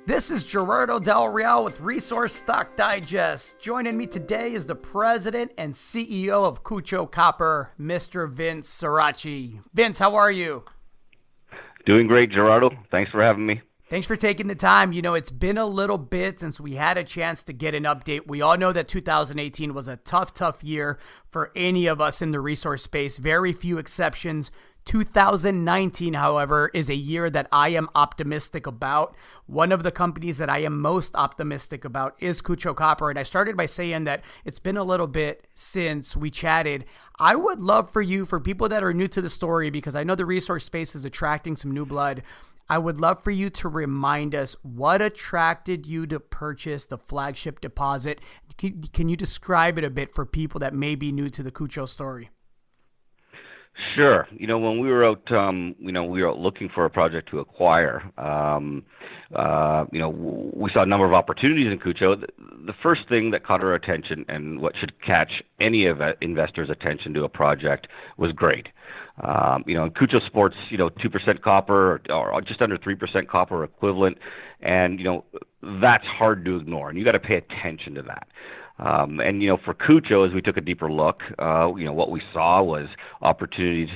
This is Gerardo Del Real with Resource Stock Digest. Joining me today is the president and CEO of Kutcho Copper, Mr. Vince Sorace. Vince, how are you? Doing great, Gerardo. Thanks for having me. Thanks for taking the time. You know, it's been a little bit since we had a chance to get an update. We all know that 2018 was a tough year for any of us in the resource space. Very few exceptions. 2019, however, is a year that I am optimistic about. One of the companies that I am most optimistic about is Kutcho Copper. And I started by saying that it's been a little bit since we chatted. I would love for you, for people that are new to the story, because I know the resource space is attracting some new blood, I would love for you to remind us what attracted you to purchase the flagship deposit. Can you describe it a bit for people that may be new to the Kutcho story? Sure. You know, when we were out, we were out looking for a project to acquire. We saw a number of opportunities in Kutcho. The first thing that caught our attention, and what should catch any of investors' attention to a project, was grade. And Kutcho sports, 2% copper or just under 3% copper equivalent, and that's hard to ignore, and you got to pay attention to that. For Kutcho, as we took a deeper look, what we saw was opportunity to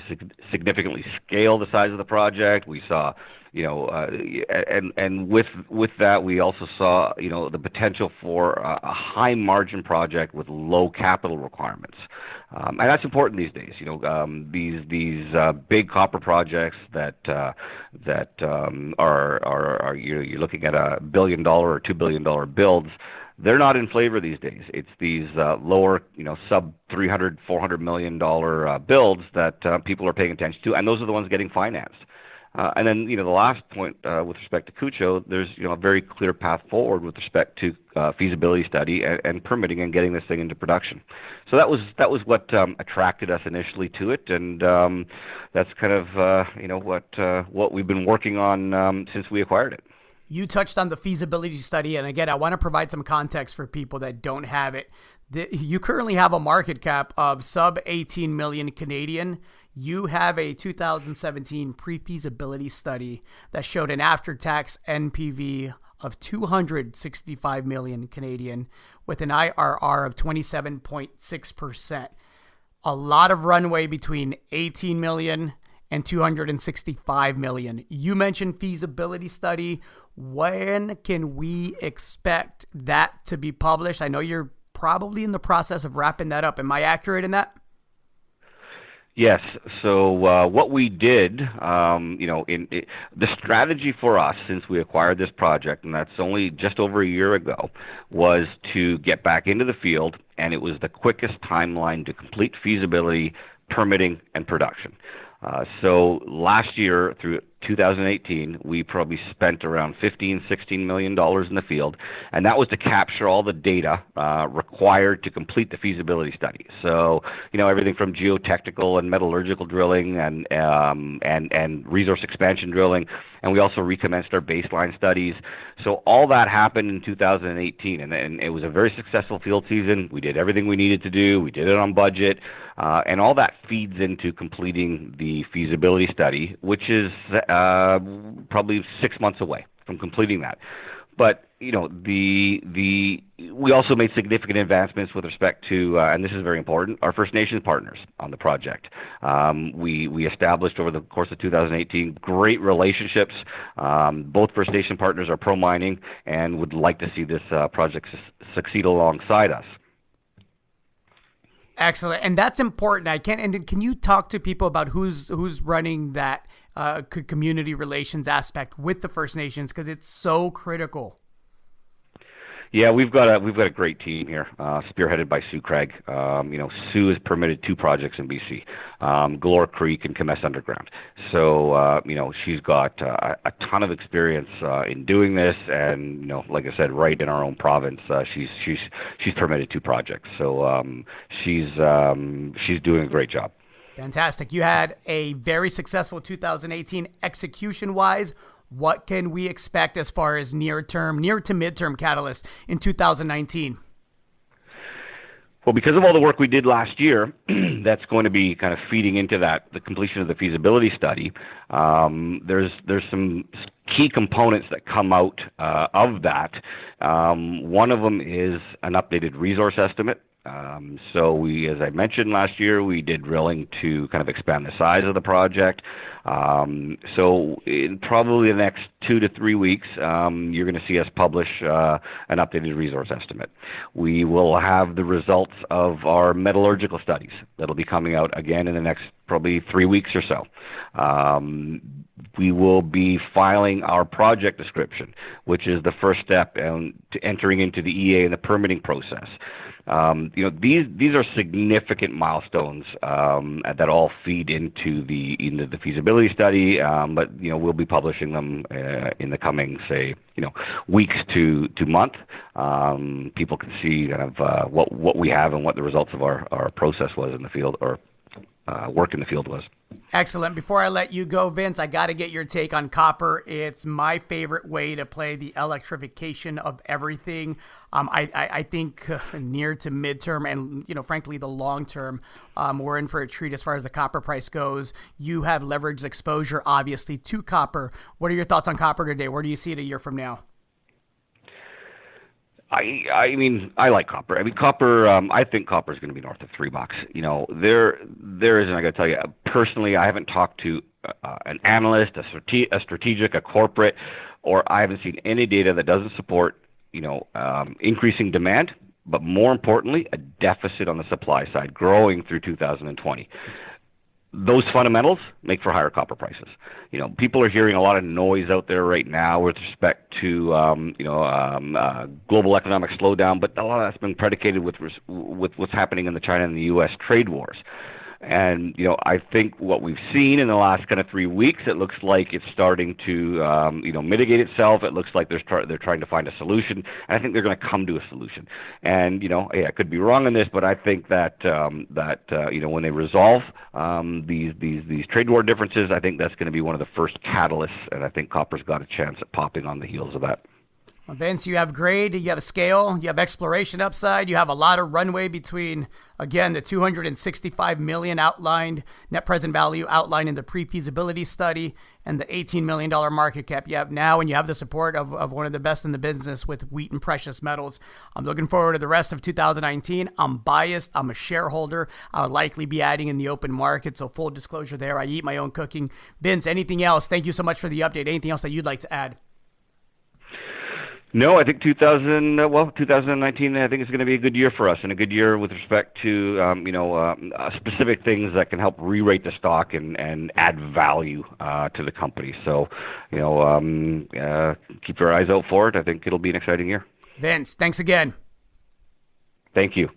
significantly scale the size of the project. We saw, and with that, we also saw, the potential for a high margin project with low capital requirements. And that's important these days. These big copper projects that are you're looking at $1 billion or $2 billion builds. They're not in flavor these days. It's these lower, sub $300, $400 million builds that people are paying attention to, and those are the ones getting financed. And then, the last point with respect to Kutcho, there's a very clear path forward with respect to feasibility study and permitting and getting this thing into production. So that was what attracted us initially to it, and that's kind of what we've been working on since we acquired it. You touched on the feasibility study, and again, I want to provide some context for people that don't have it. You currently have a market cap of sub 18 million Canadian. You have a 2017 pre-feasibility study that showed an after-tax NPV of 265 million Canadian with an IRR of 27.6%. A lot of runway between 18 million and 265 million. You mentioned feasibility study. When can we expect that to be published? I know you're probably in the process of wrapping that up. Am I accurate in that? Yes. So what we did, the strategy for us since we acquired this project, and that's only just over a year ago, was to get back into the field, and it was the quickest timeline to complete feasibility, permitting, and production. So last year, through 2018, we probably spent around $16 million in the field, and that was to capture all the data required to complete the feasibility study. So, everything from geotechnical and metallurgical drilling and resource expansion drilling, and we also recommenced our baseline studies. So all that happened in 2018, and it was a very successful field season. We did everything we needed to do. We did it on budget, and all that feeds into completing the feasibility study, which is probably 6 months away from completing that. But we also made significant advancements with respect to, and this is very important, our First Nations partners on the project. We established over the course of 2018 great relationships. Both First Nation partners are pro-mining and would like to see this project succeed alongside us. Excellent, and that's important. Can you talk to people about who's running that community relations aspect with the First Nations, because it's so critical? Yeah, we've got a great team here, spearheaded by Sue Craig. Sue has permitted 2 projects in BC, Galore Creek and Kemess Underground. So, she's got a ton of experience in doing this, and like I said, right in our own province, she's permitted 2 projects. So she's doing a gret job. Fantastic. You had a very successful 2018 execution-wise. What can we expect as far as near to midterm catalysts in 2019? Well, because of all the work we did last year, that's going to be kind of feeding into the completion of the feasibility study. There's some key components that come out of that. One of them is an updated resource estimate. So we, as I mentioned last year, we did drilling to kind of expand the size of the project. So in probably the next 2 to 3 weeks, you're going to see us publish an updated resource estimate. We will have the results of our metallurgical studies that'll be coming out again in the next probably 3 weeks or so. We will be filing our project description, which is the first step to entering into the EA and the permitting process. These are significant milestones that all feed into the feasibility study. But we'll be publishing them in the coming, say, weeks to month. People can see kind of what we have and what the results of our process was in the field, or work in the field was. Excellent. Before I let you go, Vince, I got to get your take on copper. It's my favorite way to play the electrification of everything. I think near to midterm and, frankly, the long term, we're in for a treat as far as the copper price goes. You have leveraged exposure, obviously, to copper. What are your thoughts on copper today? Where do you see it a year from now? I mean, I like copper. I mean, copper. I think copper is going to be north of $3. There isn't. I got to tell you, personally, I haven't talked to an analyst, a strategic, a corporate, or I haven't seen any data that doesn't support, increasing demand, but more importantly, a deficit on the supply side growing through 2020. Those fundamentals make for higher copper prices. People are hearing a lot of noise out there right now with respect to global economic slowdown, but a lot of that's been predicated with what's happening in the China and the U.S. trade wars. And I think what we've seen in the last kind of 3 weeks, it looks like it's starting to mitigate itself. It looks like they're trying to find a solution, and I think they're going to come to a solution. And hey, I could be wrong on this, but I think that when they resolve these trade war differences, I think that's going to be one of the first catalysts, and I think copper's got a chance at popping on the heels of that. Well, Vince, you have grade, you have scale, you have exploration upside, you have a lot of runway between, again, the $265 million outlined net present value outlined in the pre-feasibility study and the $18 million market cap you have now, and you have the support of one of the best in the business with Wheaton Precious Metals. I'm looking forward to the rest of 2019. I'm biased. I'm a shareholder. I'll likely be adding in the open market, so full disclosure there. I eat my own cooking. Vince, anything else? Thank you so much for the update. Anything else that you'd like to add? No, I think 2019, I think is going to be a good year for us, and a good year with respect to, specific things that can help re-rate the stock and add value to the company. So, keep your eyes out for it. I think it'll be an exciting year. Vince, thanks again. Thank you.